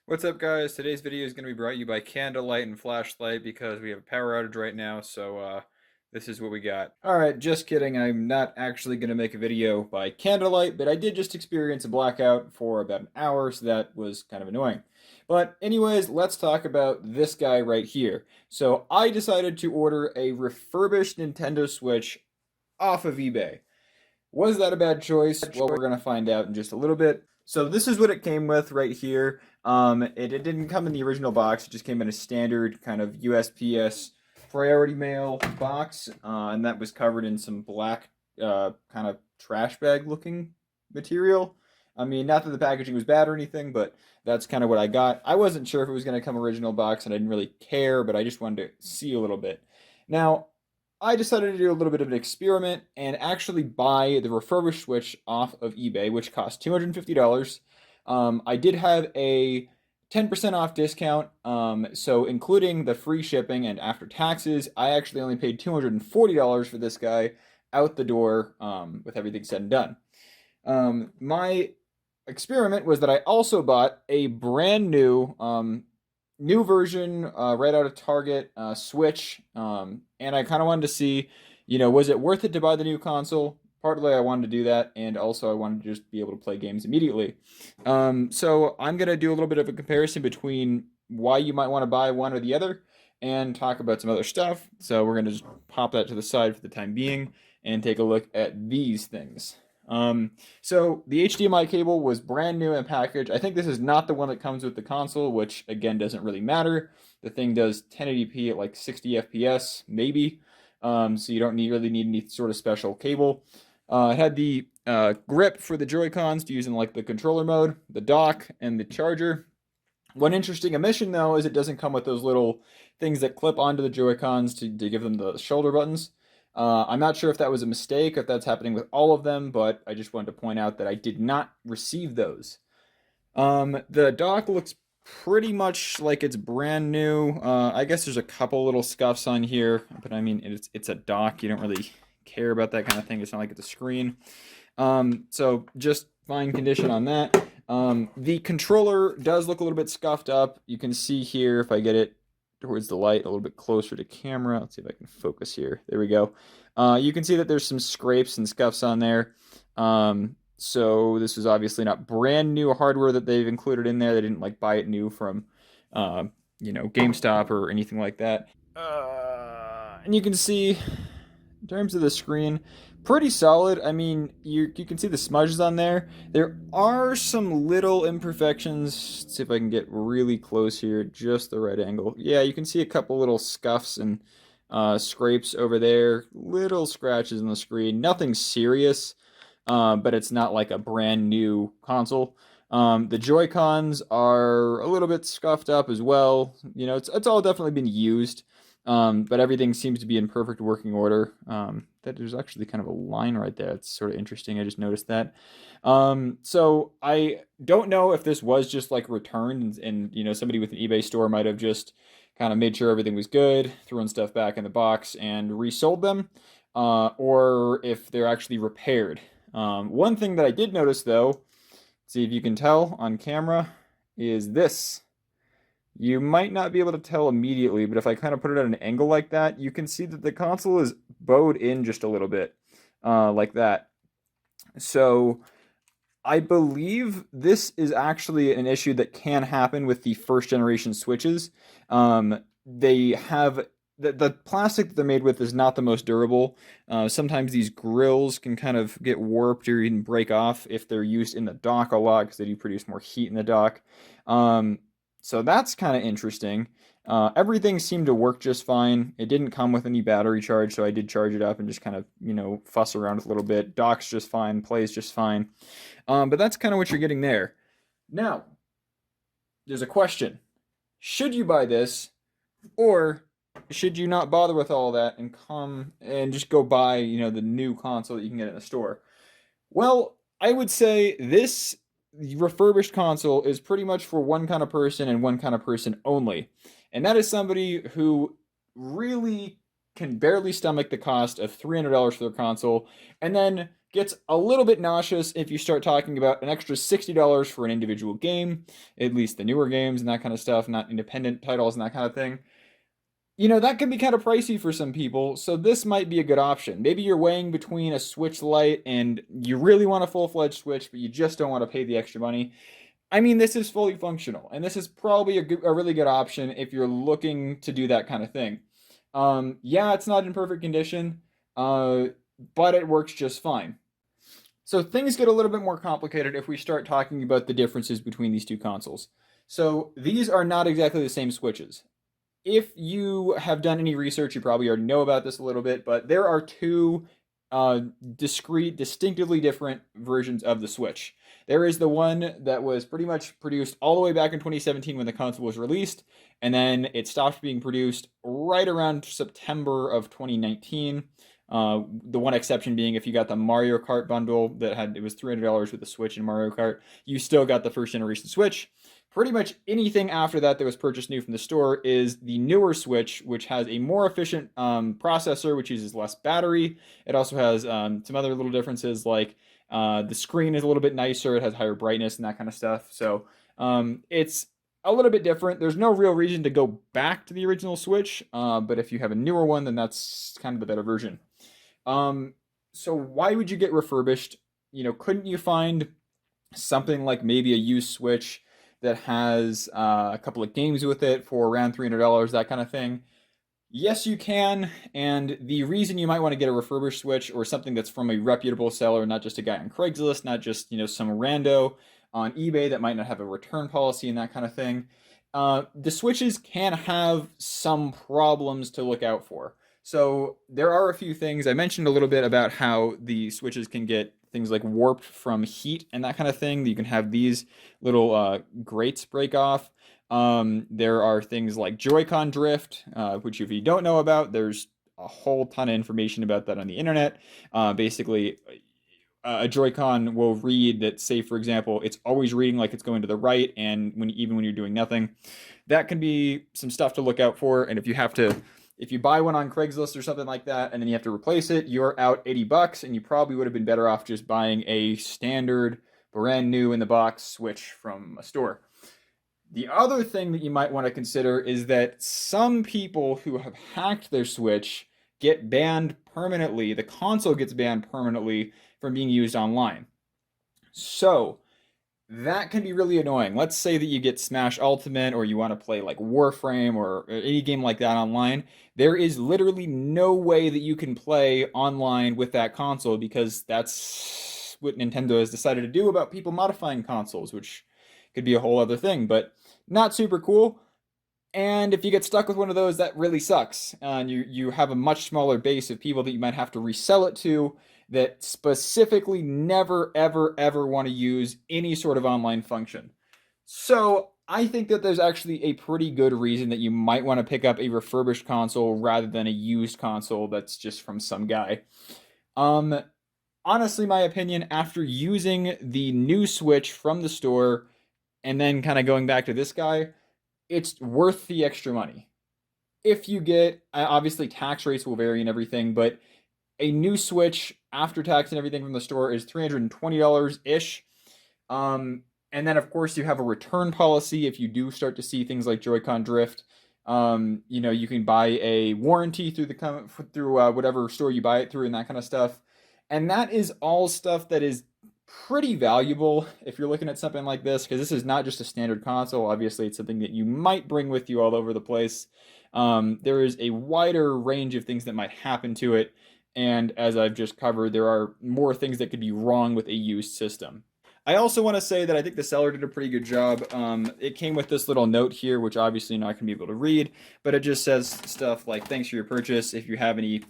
What's up, guys? Today's video is going to be brought to you by Candlelight and Flashlight because we have a power outage right now, so this is what we got. Alright, just kidding. I'm not actually going to make a video by Candlelight, but I did just experience a blackout for about an hour, so that was kind of annoying. But anyways, let's talk about this guy right here. So I decided to order a refurbished Nintendo Switch off of eBay. Was that a bad choice? Well, we're going to find out in just a little bit. So this is what it came with right here. It didn't come in the original box. It just came in a standard kind of USPS priority mail box. And that was covered in some black kind of trash bag looking material. I mean, not that the packaging was bad or anything, but that's kind of what I got. I wasn't sure if it was going to come original box, and I didn't really care, but I just wanted to see a little bit. Now, I decided to do a little bit of an experiment and actually buy the refurbished Switch off of eBay, which cost $250. I did have a 10% off discount, so including the free shipping and after taxes, I actually only paid $240 for this guy out the door with everything said and done. My experiment was that I also bought a brand new version right out of Target Switch, and I kind of wanted to see, was it worth it to buy the new console? Partly I wanted to do that, and also I wanted to just be able to play games immediately. So I'm gonna do a little bit of a comparison between why you might want to buy one or the other, and talk about some other stuff. So we're gonna just pop that to the side for the time being, and take a look at these things. So the HDMI cable was brand new in package. I think this is not the one that comes with the console, which again doesn't really matter. The thing does 1080p at like 60 FPS, maybe. So you don't really need any sort of special cable. It had the grip for the Joy-Cons to use in like the controller mode, the dock, and the charger. One interesting omission though is it doesn't come with those little things that clip onto the Joy-Cons to give them the shoulder buttons. I'm not sure if that was a mistake, if that's happening with all of them, but I just wanted to point out that I did not receive those. The dock looks pretty much like it's brand new. I guess there's a couple little scuffs on here, but I mean, it's a dock. You don't really care about that kind of thing. It's not like it's a screen. So just fine condition on that. The controller does look a little bit scuffed up. You can see here, if I get it towards the light a little bit closer to camera. Let's see if I can focus here. There we go. You can see that there's some scrapes and scuffs on there. So this is obviously not brand new hardware that they've included in there. They didn't like buy it new from, GameStop or anything like that. And you can see, in terms of the screen, pretty solid. I mean, you can see the smudges on there. There are some little imperfections. Let's see if I can get really close here, just the right angle. Yeah, you can see a couple little scuffs and scrapes over there. Little scratches on the screen. Nothing serious, but it's not like a brand new console. The Joy-Cons are a little bit scuffed up as well. It's all definitely been used. But everything seems to be in perfect working order. That there's actually kind of a line right there. It's sort of interesting. I just noticed that. So I don't know if this was just like returned and somebody with an eBay store might have just kind of made sure everything was good, throwing stuff back in the box and resold them, or if they're actually repaired. One thing that I did notice though, see if you can tell on camera, is this. You might not be able to tell immediately, but if I kind of put it at an angle like that, you can see that the console is bowed in just a little bit, like that. So I believe this is actually an issue that can happen with the first generation Switches. They have the plastic that they're made with is not the most durable. Sometimes these grills can kind of get warped or even break off if they're used in the dock a lot because they do produce more heat in the dock. So that's kind of interesting. Everything seemed to work just fine. It didn't come with any battery charge, so I did charge it up and just kind of, fuss around a little bit. Docks just fine, plays just fine. But that's kind of what you're getting there. Now, there's a question. Should you buy this, or should you not bother with all that and come and just go buy, the new console that you can get in the store? Well, I would say this refurbished console is pretty much for one kind of person and one kind of person only. And that is somebody who really can barely stomach the cost of $300 for their console, and then gets a little bit nauseous if you start talking about an extra $60 for an individual game, at least the newer games and that kind of stuff, not independent titles and that kind of thing. That can be kind of pricey for some people, so this might be a good option. Maybe you're weighing between a Switch Lite and you really want a full-fledged Switch, but you just don't want to pay the extra money. I mean, this is fully functional, and this is probably a really good option if you're looking to do that kind of thing. Yeah, it's not in perfect condition, but it works just fine. So things get a little bit more complicated if we start talking about the differences between these two consoles. So these are not exactly the same Switches. If you have done any research, you probably already know about this a little bit, but there are two discrete, distinctively different versions of the Switch. There is the one that was pretty much produced all the way back in 2017 when the console was released, and then it stopped being produced right around September of 2019. The one exception being if you got the Mario Kart bundle it was $300 with the Switch and Mario Kart, you still got the first generation Switch. Pretty much anything after that was purchased new from the store is the newer Switch, which has a more efficient processor, which uses less battery. It also has some other little differences, like the screen is a little bit nicer, it has higher brightness and that kind of stuff. So it's a little bit different. There's no real reason to go back to the original Switch, but if you have a newer one, then that's kind of the better version. So why would you get refurbished? Couldn't you find something like maybe a used Switch that has a couple of games with it for around $300, that kind of thing? Yes, you can, and the reason you might want to get a refurbished Switch or something that's from a reputable seller, not just a guy on Craigslist, not just, some rando on eBay that might not have a return policy and that kind of thing. The Switches can have some problems to look out for. So there are a few things. I mentioned a little bit about how the Switches can get things like warped from heat and that kind of thing. You can have these little grates break off. There are things like Joy-Con drift, which if you don't know about, there's a whole ton of information about that on the internet. Basically, a Joy-Con will read that, say, for example, it's always reading like it's going to the right, and even when you're doing nothing. That can be some stuff to look out for, and if you buy one on Craigslist or something like that, and then you have to replace it, you're out $80, and you probably would have been better off just buying a standard, brand new in the box Switch from a store. The other thing that you might want to consider is that some people who have hacked their Switch get banned permanently. The console gets banned permanently from being used online. So that can be really annoying. Let's say that you get Smash Ultimate or you want to play like Warframe or any game like that online. There is literally no way that you can play online with that console because that's what Nintendo has decided to do about people modifying consoles, which could be a whole other thing, but not super cool. And if you get stuck with one of those, that really sucks. And you have a much smaller base of people that you might have to resell it to that specifically never, ever, ever want to use any sort of online function. So I think that there's actually a pretty good reason that you might want to pick up a refurbished console rather than a used console that's just from some guy. Honestly, my opinion, after using the new Switch from the store and then kind of going back to this guy, it's worth the extra money. If you get, obviously tax rates will vary and everything, but a new Switch after tax and everything from the store is $320-ish. And then of course you have a return policy if you do start to see things like Joy-Con drift. You can buy a warranty through whatever store you buy it through and that kind of stuff. And that is all stuff that is pretty valuable if you're looking at something like this, because this is not just a standard console. Obviously, it's something that you might bring with you all over the place. There is a wider range of things that might happen to it, and as I've just covered, there are more things that could be wrong with a used system. I also want to say that I think the seller did a pretty good job. It came with this little note here, which obviously you're not going to be able to read, but it just says stuff like, thanks for your purchase. If you have any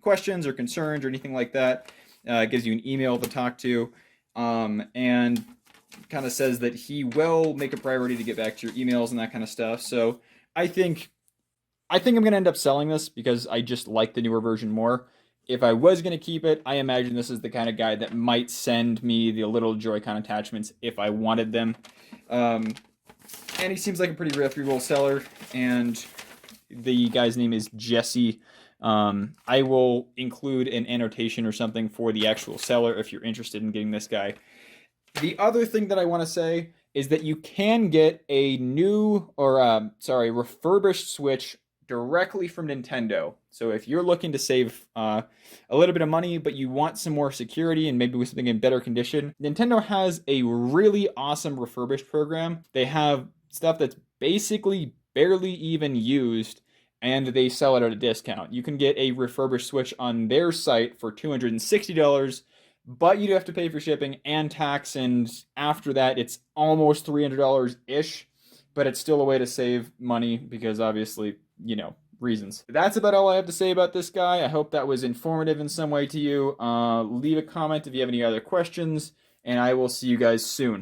questions or concerns or anything like that, it gives you an email to talk to, and kind of says that he will make a priority to get back to your emails and that kind of stuff. So I think I'm going to end up selling this because I just like the newer version more. If I was going to keep it, I imagine this is the kind of guy that might send me the little Joy-Con attachments if I wanted them. And he seems like a pretty reputable seller, and the guy's name is Jesse. I will include an annotation or something for the actual seller if you're interested in getting this guy. The other thing that I want to say is that you can get a new, or refurbished Switch directly from Nintendo. So if you're looking to save a little bit of money, but you want some more security and maybe with something in better condition, Nintendo has a really awesome refurbished program. They have stuff that's basically barely even used, and they sell it at a discount. You can get a refurbished Switch on their site for $260, but you do have to pay for shipping and tax, and after that, it's almost $300 ish. But it's still a way to save money because obviously, reasons. That's about all I have to say about this guy. I hope that was informative in some way to you. Leave a comment if you have any other questions, and I will see you guys soon.